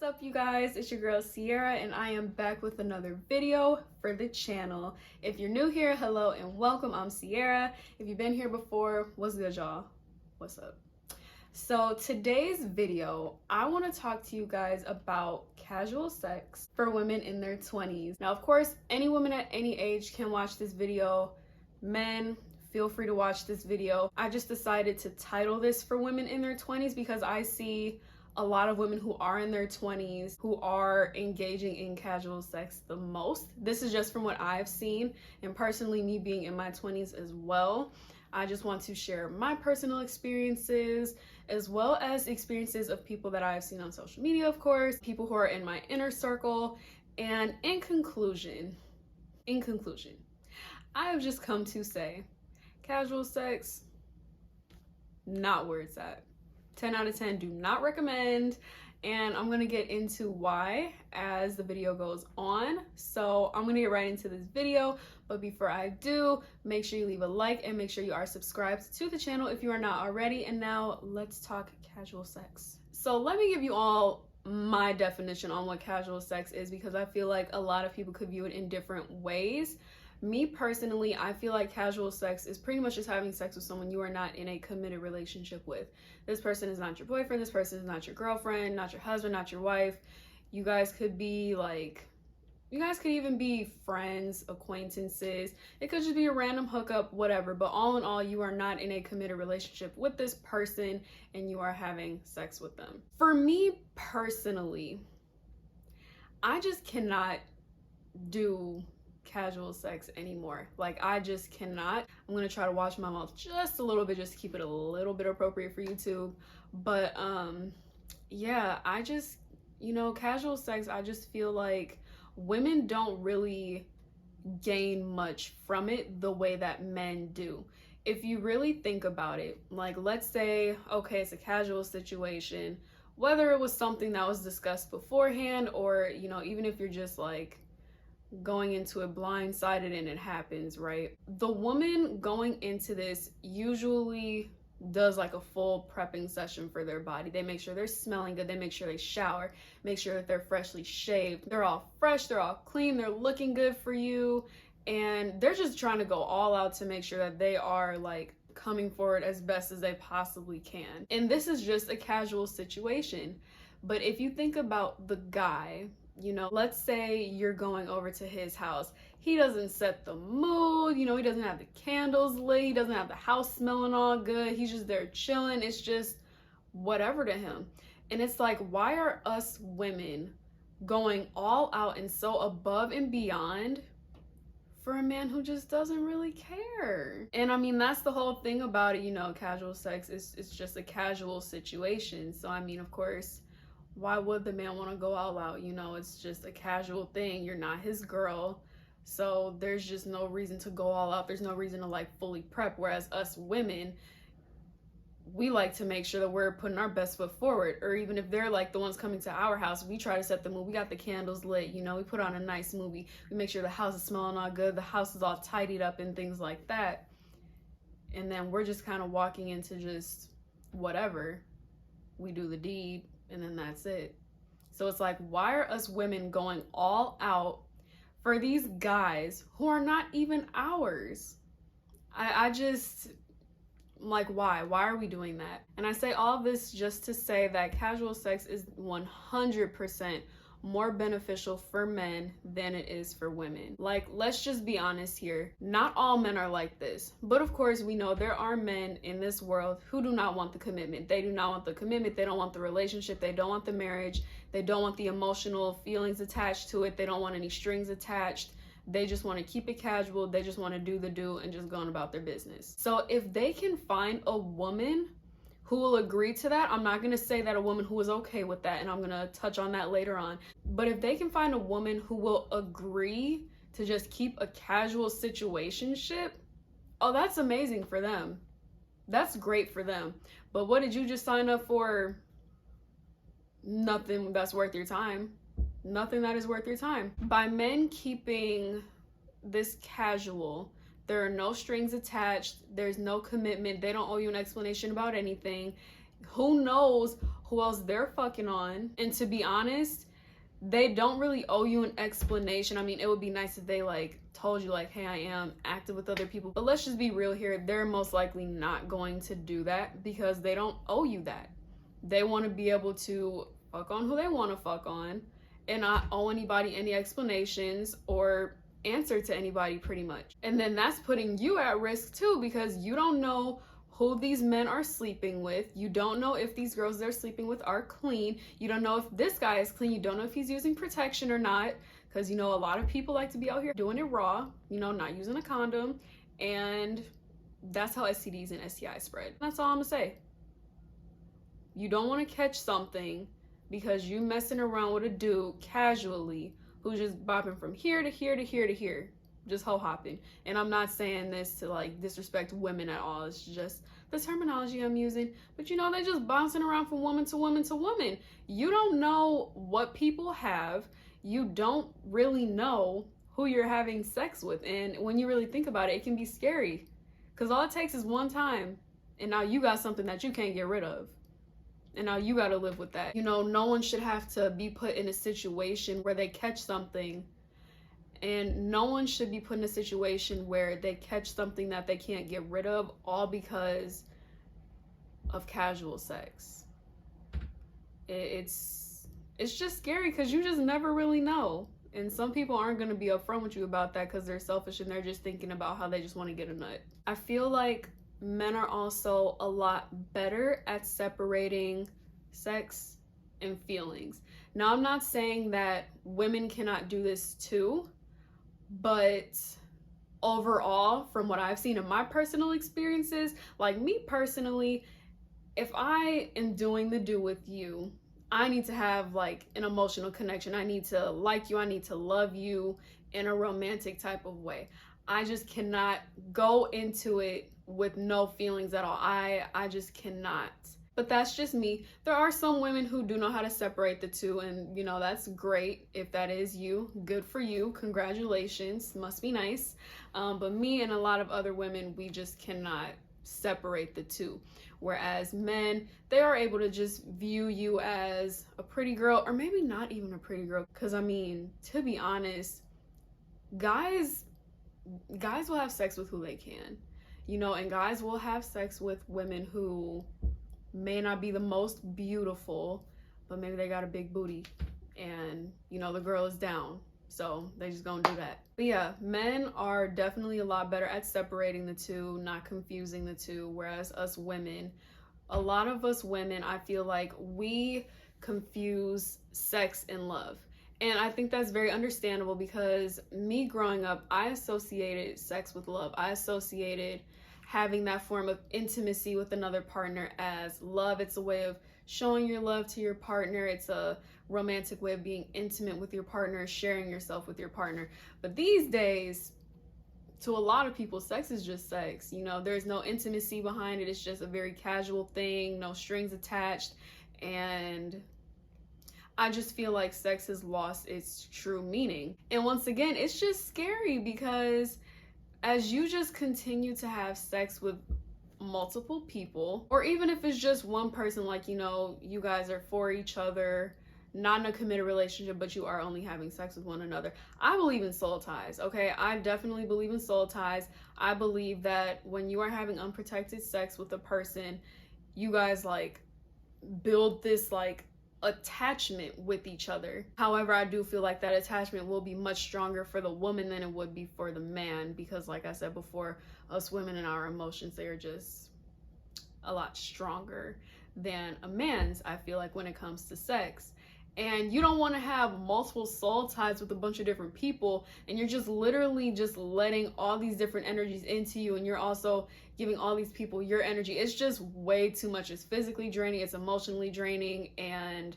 up, you guys? It's your girl Sierra, and I am back with another video for the channel. If you're new here, hello and welcome. I'm Sierra. If you've been here before, what's good, y'all? What's up? So today's video, I want to talk to you guys about casual sex for women in their 20s. Now, of course, any woman at any age can watch this video. Men, feel free to watch this video. I just decided to title this for women in their 20s because I see a lot of women who are in their 20s who are engaging in casual sex the most. This is just from what I've seen, and personally, me being in my 20s as well, I just want to share my personal experiences as well as experiences of people that I've seen on social media, of course, people who are in my inner circle. And in conclusion, I have just come to say casual sex, not where it's at. 10 out of 10, do not recommend. And I'm gonna get into why as the video goes on. So I'm gonna get right into this video, but before I do, make sure you leave a like and make sure you are subscribed to the channel if you are not already. And now let's talk casual sex. So let me give you all my definition on what casual sex is, because I feel like a lot of people could view it in different ways. Me personally, I feel like casual sex is pretty much just having sex with someone you are not in a committed relationship with. This person is not your boyfriend, this person is not your girlfriend, not your husband, not your wife. You guys could be like, you guys could even be friends, acquaintances. It could just be a random hookup, whatever. But all in all, you are not in a committed relationship with this person and you are having sex with them. For me personally, I just cannot do casual sex anymore. Like, I just cannot. I'm gonna try to watch my mouth just a little bit, just to keep it a little bit appropriate for YouTube. But yeah, I just, you know, casual sex, I just feel like women don't really gain much from it the way that men do. If you really think about it, like, let's say, okay, it's a casual situation, whether it was something that was discussed beforehand, or, you know, even if you're just like going into it blindsided and it happens, right? The woman going into this usually does like a full prepping session for their body. They make sure they're smelling good, they make sure they shower, make sure that they're freshly shaved, they're all fresh, they're all clean, they're looking good for you, and they're just trying to go all out to make sure that they are like coming forward as best as they possibly can. And this is just a casual situation. But if you think about the guy, you know, let's say you're going over to his house. He doesn't set the mood, you know, he doesn't have the candles lit, he doesn't have the house smelling all good, he's just there chilling, it's just whatever to him. And it's like, why are us women going all out and so above and beyond for a man who just doesn't really care? And I mean, that's the whole thing about it, you know, casual sex is, it's just a casual situation. So I mean, of course, why would the man want to go all out? You know, it's just a casual thing. You're not his girl. So there's just no reason to go all out. There's no reason to like fully prep. Whereas us women, we like to make sure that we're putting our best foot forward. Or even if they're like the ones coming to our house, we try to set the mood. We got the candles lit, you know, we put on a nice movie. We make sure the house is smelling all good. The house is all tidied up and things like that. And then we're just kind of walking into just whatever. We do the deed, and then that's it. So it's like, why are us women going all out for these guys who are not even ours? I just, like, why are we doing that? And I say all of this just to say that casual sex is 100% more beneficial for men than it is for women. Like, let's just be honest here. Not all men are like this. But of course, we know there are men in this world who do not want the commitment. They do not want the commitment. They don't want the relationship. They don't want the marriage. They don't want the emotional feelings attached to it. They don't want any strings attached. They just want to keep it casual. They just want to do the do and just go on about their business. So if they can find a woman who will agree to that, I'm not going to say that a woman who is okay with that, and I'm going to touch on that later on. But if they can find a woman who will agree to just keep a casual situationship, oh, that's amazing for them. That's great for them. But what did you just sign up for? Nothing that's worth your time. Nothing that is worth your time. By men keeping this casual, there are no strings attached. There's no commitment. They don't owe you an explanation about anything. Who knows who else they're fucking on. And to be honest, they don't really owe you an explanation. I mean, it would be nice if they like told you like, hey, I am active with other people. But let's just be real here. They're most likely not going to do that because they don't owe you that. They want to be able to fuck on who they want to fuck on and not owe anybody any explanations or answer to anybody pretty much. And then that's putting you at risk too, because you don't know who these men are sleeping with. You don't know if these girls they're sleeping with are clean. You don't know if this guy is clean. You don't know if he's using protection or not, because you know a lot of people like to be out here doing it raw, you know, not using a condom, and that's how STDs and STIs spread. That's all I'm gonna say. You don't want to catch something because you messing around with a dude casually who's just bopping from here to here to here to here, just hoe hopping. And I'm not saying this to like disrespect women at all. It's just the terminology I'm using. But you know, they're just bouncing around from woman to woman to woman. You don't know what people have. You don't really know who you're having sex with. And when you really think about it, it can be scary. Because all it takes is one time. And now you got something that you can't get rid of. And now you got to live with that. You know, no one should have to be put in a situation where they catch something. And no one should be put in a situation where they catch something that they can't get rid of, all because of casual sex. It's just scary because you just never really know. And some people aren't going to be upfront with you about that because they're selfish and they're just thinking about how they just want to get a nut. I feel like men are also a lot better at separating sex and feelings. Now, I'm not saying that women cannot do this too, but overall, from what I've seen in my personal experiences, like me personally, if I am doing the do with you, I need to have like an emotional connection. I need to like you. I need to love you in a romantic type of way. I just cannot go into it with no feelings at all. I just cannot. But that's just me. There are some women who do know how to separate the two, and you know, that's great. If that is you, good for you. Congratulations. Must be nice. But me and a lot of other women, we just cannot separate the two. Whereas men, they are able to just view you as a pretty girl, or maybe not even a pretty girl. Because I mean, to be honest, guys will have sex with who they can, you know, and guys will have sex with women who may not be the most beautiful, but maybe they got a big booty and, you know, the girl is down, so they just gonna do that. But yeah, men are definitely a lot better at separating the two, not confusing the two, whereas us women, a lot of us women, I feel like we confuse sex and love. And I think that's very understandable because me growing up, I associated sex with love. I associated having that form of intimacy with another partner as love. It's a way of showing your love to your partner. It's a romantic way of being intimate with your partner, sharing yourself with your partner. But these days, to a lot of people, sex is just sex. You know, there's no intimacy behind it. It's just a very casual thing, no strings attached. And I just feel like sex has lost its true meaning. And once again, it's just scary because as you just continue to have sex with multiple people, or even if it's just one person, like, you know, you guys are for each other, not in a committed relationship, but you are only having sex with one another. I believe in soul ties, okay? I definitely believe in soul ties. I believe that when you are having unprotected sex with a person, you guys like build this like attachment with each other. However, I do feel like that attachment will be much stronger for the woman than it would be for the man, because like I said before, us women and our emotions, they are just a lot stronger than a man's, I feel like, when it comes to sex. And you don't want to have multiple soul ties with a bunch of different people, and you're just literally just letting all these different energies into you, and you're also giving all these people your energy. It's just way too much. It's physically draining, it's emotionally draining, and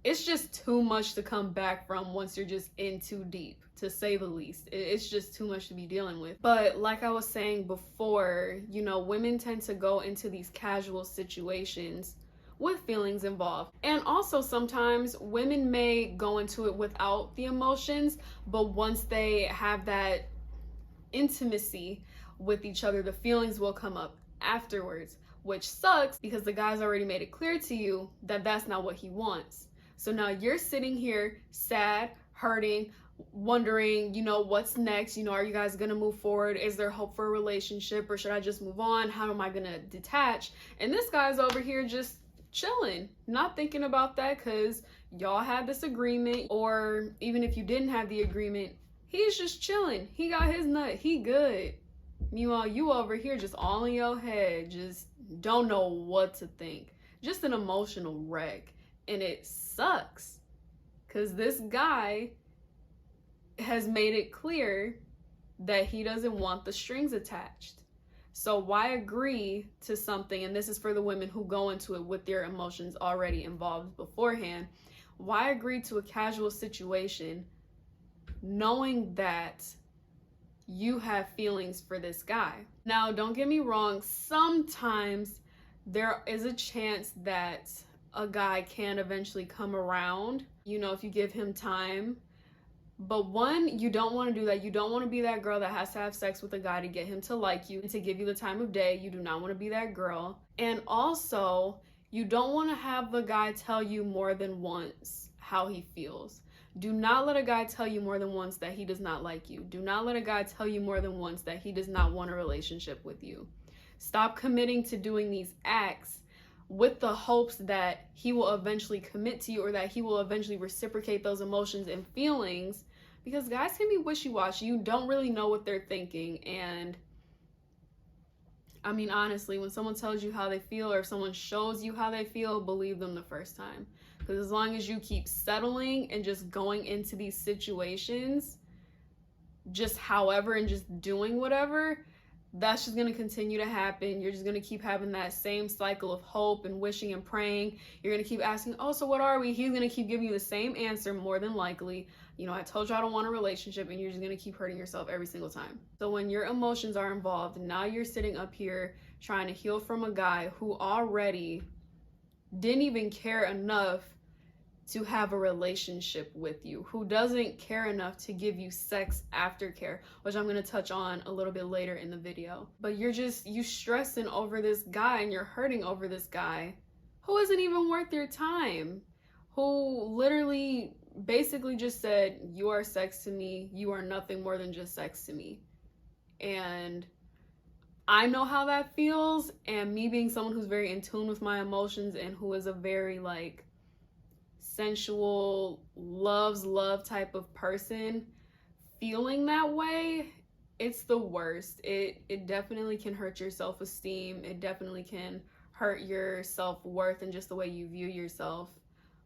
it's just too much to come back from once you're just in too deep, to say the least. It's just too much to be dealing with. But like I was saying before, you know, women tend to go into these casual situations with feelings involved. And also sometimes women may go into it without the emotions, but once they have that intimacy with each other, the feelings will come up afterwards. which sucks because the guy's already made it clear to you that that's not what he wants. So now you're sitting here sad, hurting, wondering, what's next? Are you guys gonna move forward? Is there hope for a relationship, or should I just move on? How am I gonna detach? And this guy's over here just chilling, not thinking about that, because y'all had this agreement, or even if you didn't have the agreement, he's just chilling. He got his nut, he good. Meanwhile, you over here just all in your head, just don't know what to think. Just an emotional wreck. And it sucks because this guy has made it clear that he doesn't want the strings attached. So why agree to something, and this is for the women who go into it with their emotions already involved beforehand, why agree to a casual situation knowing that you have feelings for this guy? Now, don't get me wrong, sometimes there is a chance that a guy can eventually come around, if you give him time. But one, you don't want to do that. You don't want to be that girl that has to have sex with a guy to get him to like you and to give you the time of day. You do not want to be that girl. And also, you don't want to have the guy tell you more than once how he feels. Do not let a guy tell you more than once that he does not like you. Do not let a guy tell you more than once that he does not want a relationship with you. Stop committing to doing these acts with the hopes that he will eventually commit to you, or that he will eventually reciprocate those emotions and feelings, because guys can be wishy-washy. You don't really know what they're thinking. And I mean, honestly, when someone tells you how they feel, or if someone shows you how they feel, believe them the first time. Because as long as you keep settling and just going into these situations just however and just doing whatever, that's just going to continue to happen. You're just going to keep having that same cycle of hope and wishing and praying. You're going to keep asking, oh, so what are we? He's going to keep giving you the same answer more than likely. I told you I don't want a relationship, and you're just going to keep hurting yourself every single time. So when your emotions are involved, now you're sitting up here trying to heal from a guy who already didn't even care enough to have a relationship with you, who doesn't care enough to give you sex aftercare, which I'm going to touch on a little bit later in the video. But you stressing over this guy, and you're hurting over this guy who isn't even worth your time, who literally basically just said, you are sex to me, you are nothing more than just sex to me. And I know how that feels, and me being someone who's very in tune with my emotions and who is a very sensual, loves love type of person, feeling that way, it's the worst. It definitely can hurt your self-esteem. It definitely can hurt your self-worth and just the way you view yourself.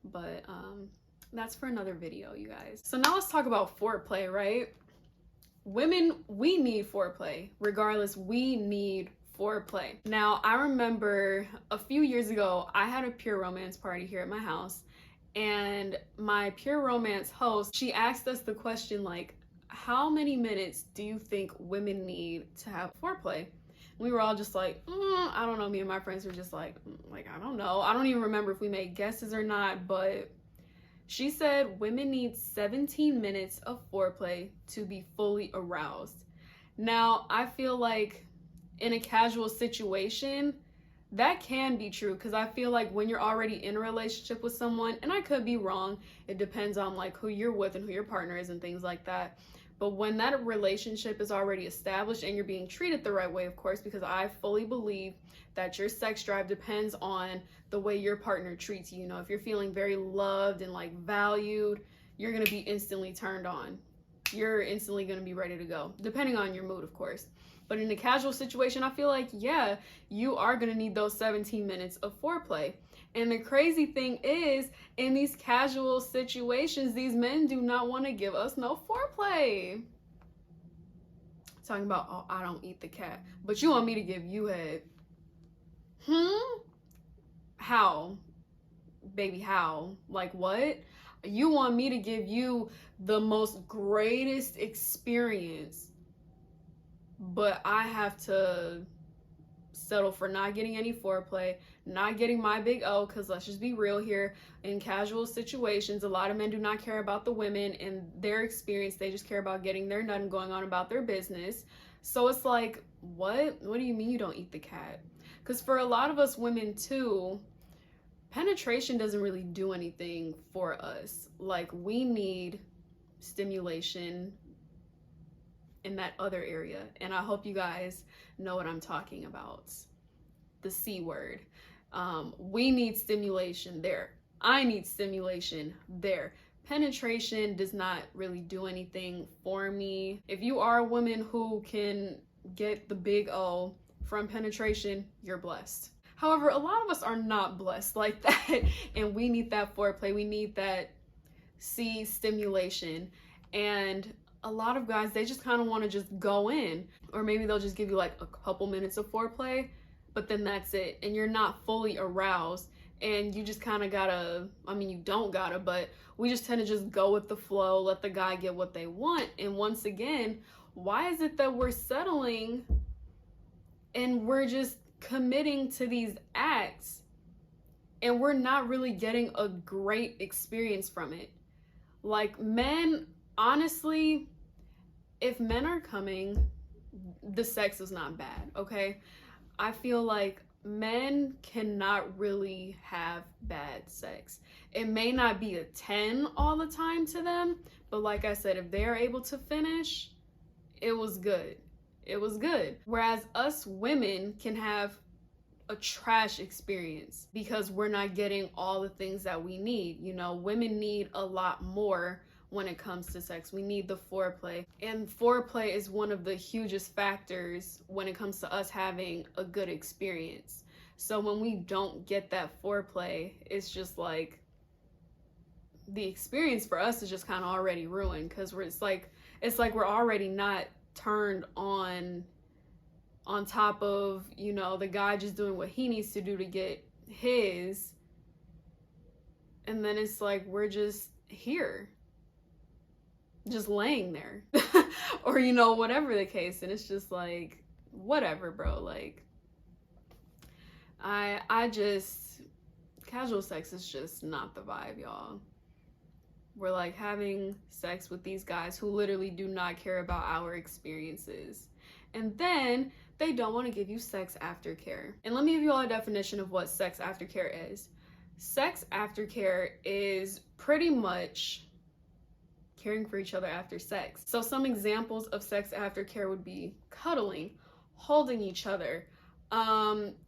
But that's for another video, you guys. So now let's talk about foreplay, right? Women, we need foreplay. Regardless, we need foreplay. Now, I remember a few years ago, I had a pure romance party here at my house. And my pure romance host, she asked us the question, how many minutes do you think women need to have foreplay? We were all just like, I don't know. Me and my friends were just like, I don't know. I don't even remember if we made guesses or not, but she said women need 17 minutes of foreplay to be fully aroused. Now, I feel like in a casual situation, that can be true, because I feel like when you're already in a relationship with someone, and I could be wrong, it depends on who you're with and who your partner is and things like that. But when that relationship is already established and you're being treated the right way, of course, because I fully believe that your sex drive depends on the way your partner treats you. If you're feeling very loved and valued, you're going to be instantly turned on. You're instantly going to be ready to go, depending on your mood, of course. But in a casual situation, I feel like, yeah, you are going to need those 17 minutes of foreplay. And the crazy thing is, in these casual situations, these men do not want to give us no foreplay. Talking about, oh, I don't eat the cat, but you want me to give you head. How? Baby, how? What? You want me to give you the most greatest experience, but I have to settle for not getting any foreplay, not getting my big O, because let's just be real here, in casual situations, a lot of men do not care about the women and their experience. They just care about getting their nut and going on about their business. So it's what do you mean you don't eat the cat? Because for a lot of us women too, penetration doesn't really do anything for us. Like, we need stimulation in that other area. And I hope you guys know what I'm talking about. The C word. We need stimulation there. I need stimulation there. Penetration does not really do anything for me. If you are a woman who can get the big O from penetration, you're blessed. However, a lot of us are not blessed like that, and we need that foreplay. We need that C stimulation. And a lot of guys, they just kind of want to just go in, or maybe they'll just give you like a couple minutes of foreplay, but then that's it, and you're not fully aroused. And you just kind of gotta, I mean, you don't gotta, but we just tend to just go with the flow, let the guy get what they want. And once again, why is it that we're settling and we're just committing to these acts and we're not really getting a great experience from it? Like, men, honestly, if men are coming, the sex is not bad, okay? I feel like men cannot really have bad sex. It may not be a 10 all the time to them, but like I said, if they're able to finish, it was good. It was good. Whereas us women can have a trash experience because we're not getting all the things that we need. You know, women need a lot more when it comes to sex. We need the foreplay, and foreplay is one of the hugest factors when it comes to us having a good experience. So when we don't get that foreplay, it's just like the experience for us is just kind of already ruined, because it's like we're already not turned on top of, you know, the guy just doing what he needs to do to get his, and then it's like we're just here, just laying there or, you know, whatever the case. And it's just like, whatever, bro. Like, I just, casual sex is just not the vibe, y'all. We're like having sex with these guys who literally do not care about our experiences, and then they don't want to give you sex aftercare. And let me give you all a definition of what sex aftercare is. Sex aftercare is pretty much caring for each other after sex. So some examples of sex aftercare would be cuddling, holding each other,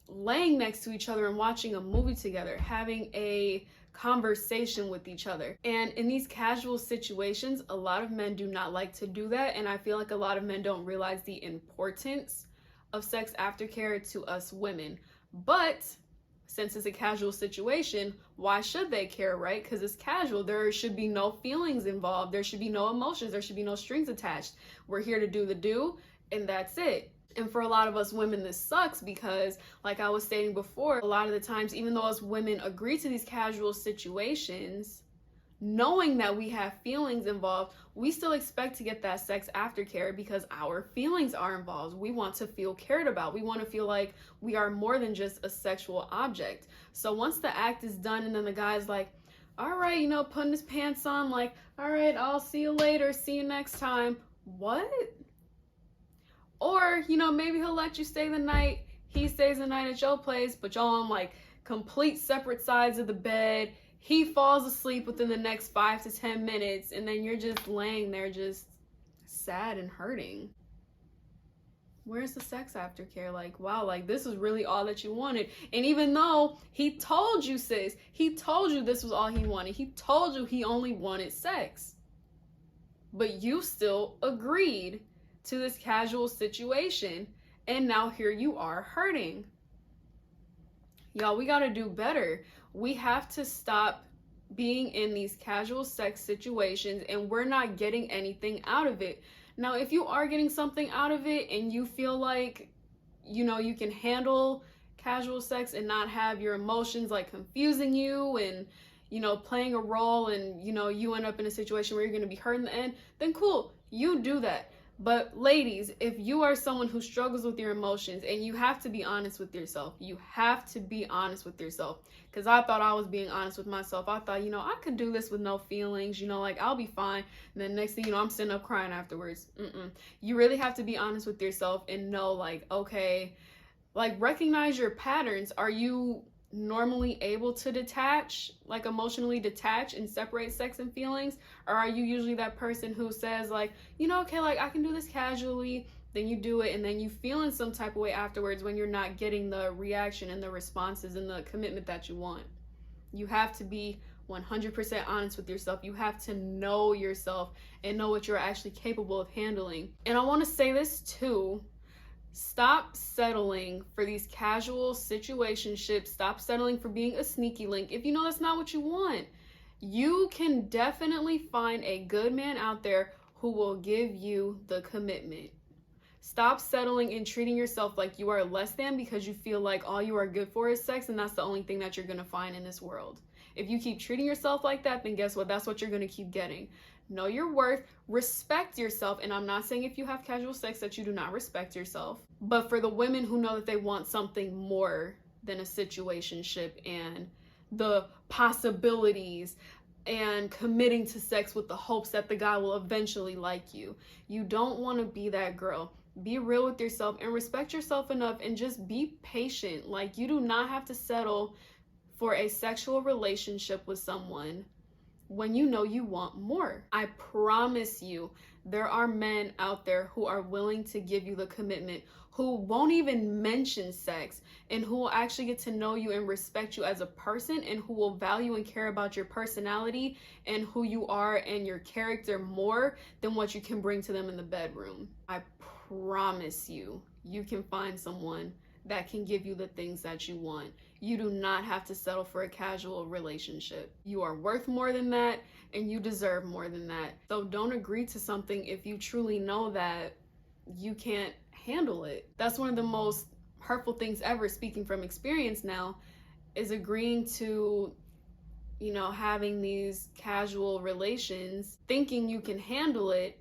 laying next to each other and watching a movie together, having a conversation with each other. And in these casual situations, a lot of men do not like to do that, and I feel like a lot of men don't realize the importance of sex aftercare to us women. But since it's a casual situation, why should they care, right? Because it's casual. There should be no feelings involved. There should be no emotions. There should be no strings attached. We're here to do the do, and that's it. And for a lot of us women, this sucks because, like I was stating before, a lot of the times, even though us women agree to these casual situations, knowing that we have feelings involved, we still expect to get that sex aftercare because our feelings are involved. We want to feel cared about. We want to feel like we are more than just a sexual object. So once the act is done and then the guy's like, all right, you know, putting his pants on, like, all right, I'll see you later. See you next time. What? Or, you know, maybe he'll let you stay the night. He stays the night at your place, but y'all on like complete separate sides of the bed. He falls asleep within the next 5 to 10 minutes, and then you're just laying there just sad and hurting. Where's the sex aftercare? Like, wow, like this is really all that you wanted. And even though he told you, sis, he told you this was all he wanted. He told you he only wanted sex. But you still agreed to this casual situation, and now here you are hurting. Y'all, we gotta do better. We have to stop being in these casual sex situations and we're not getting anything out of it. Now, if you are getting something out of it and you feel like, you know, you can handle casual sex and not have your emotions like confusing you and, you know, playing a role, and, you know, you end up in a situation where you're going to be hurt in the end, then cool, you do that. But ladies, if you are someone who struggles with your emotions, and you have to be honest with yourself, you have to be honest with yourself. Because I thought I was being honest with myself. I thought, you know, I could do this with no feelings, you know, like I'll be fine. And then next thing you know, I'm sitting up crying afterwards. You really have to be honest with yourself and know, like, okay, Like, recognize your patterns. Are you normally able to detach, like emotionally detach and separate sex and feelings? Or are you usually that person who says like, you know, okay, like I can do this casually, then you do it and then you feel in some type of way afterwards when you're not getting the reaction and the responses and the commitment that you want? You have to be 100% honest with yourself. You have to know yourself and know what you're actually capable of handling. And I want to say this too. Stop settling for these casual situationships. Stop settling for being a sneaky link if you know that's not what you want. You can definitely find a good man out there who will give you the commitment. Stop settling and treating yourself like you are less than because you feel like all you are good for is sex and that's the only thing that you're going to find in this world. If you keep treating yourself like that, then guess what? That's what you're going to keep getting. Know your worth, respect yourself, and I'm not saying if you have casual sex that you do not respect yourself, but for the women who know that they want something more than a situationship and the possibilities and committing to sex with the hopes that the guy will eventually like you. You don't want to be that girl. Be real with yourself and respect yourself enough and just be patient. Like, you do not have to settle for a sexual relationship with someone when you know you want more. I promise you, there are men out there who are willing to give you the commitment, who won't even mention sex, and who will actually get to know you and respect you as a person, and who will value and care about your personality and who you are and your character more than what you can bring to them in the bedroom. I promise you, you can find someone that can give you the things that you want. You do not have to settle for a casual relationship. You are worth more than that, and you deserve more than that. So don't agree to something if you truly know that you can't handle it. That's one of the most hurtful things ever, speaking from experience now, is agreeing to, you know, having these casual relations, thinking you can handle it,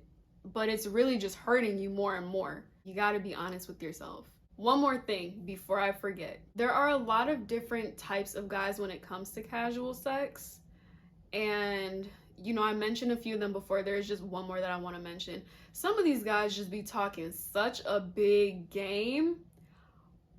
but it's really just hurting you more and more. You got to be honest with yourself. One more thing before I forget. There are a lot of different types of guys when it comes to casual sex. And, you know, I mentioned a few of them before. There's just one more that I want to mention. Some of these guys just be talking such a big game,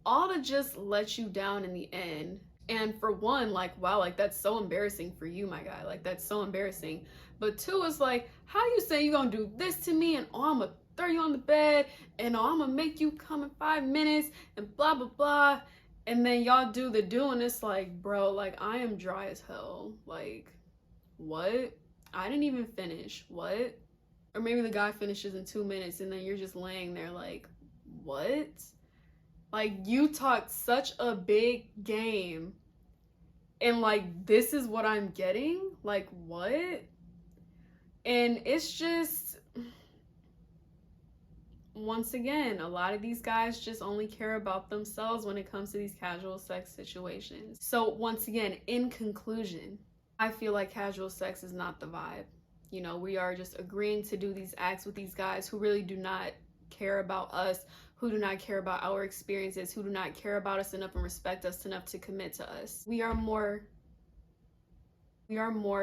all to just let you down in the end. And for one, like, wow, like that's so embarrassing for you, my guy. Like, that's so embarrassing. But two, is like, how you say you gonna do this to me and oh, I'm gonna throw you on the bed and oh, I'm gonna make you come in 5 minutes and blah blah blah, and then y'all do the do and it's like, bro, like I am dry as hell. Like, what? I didn't even finish. What? Or maybe the guy finishes in 2 minutes and then you're just laying there like, what? Like, you talked such a big game and like this is what I'm getting? Like, what? And it's just, once again, a lot of these guys just only care about themselves when it comes to these casual sex situations. So once again, in conclusion, I feel like casual sex is not the vibe. You know, we are just agreeing to do these acts with these guys who really do not care about us, who do not care about our experiences, who do not care about us enough and respect us enough to commit to us. We are more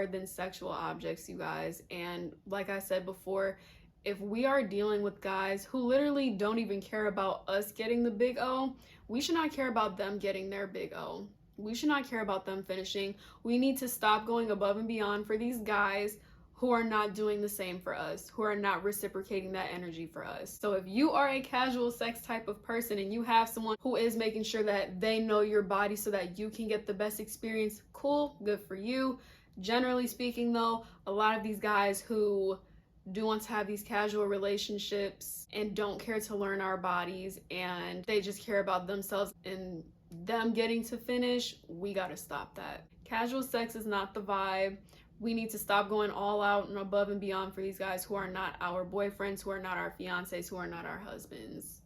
than sexual objects, you guys. And like I said before, if we are dealing with guys who literally don't even care about us getting the big O, we should not care about them getting their big O. We should not care about them finishing. We need to stop going above and beyond for these guys who are not doing the same for us, who are not reciprocating that energy for us. So if you are a casual sex type of person and you have someone who is making sure that they know your body so that you can get the best experience, cool, good for you. Generally speaking though, a lot of these guys who do want to have these casual relationships and don't care to learn our bodies and they just care about themselves and them getting to finish, we gotta stop that. Casual sex is not the vibe. We need to stop going all out and above and beyond for these guys who are not our boyfriends, who are not our fiancés, who are not our husbands.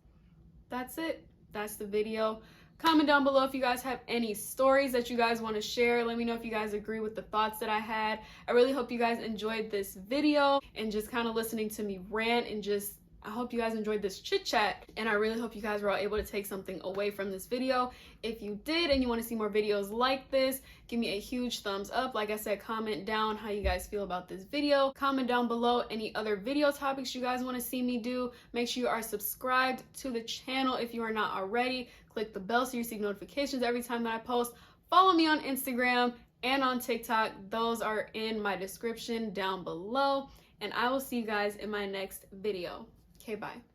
That's it. That's the video. Comment down below if you guys have any stories that you guys want to share. Let me know if you guys agree with the thoughts that I had. I really hope you guys enjoyed this video and just kind of listening to me rant and just I hope you guys enjoyed this chit chat, and I really hope you guys were all able to take something away from this video. If you did and you want to see more videos like this, give me a huge thumbs up. Like I said, comment down how you guys feel about this video. Comment down below any other video topics you guys want to see me do. Make sure you are subscribed to the channel if you are not already. Click the bell so you receive notifications every time that I post. Follow me on Instagram and on TikTok. Those are in my description down below. And I will see you guys in my next video. Okay, bye.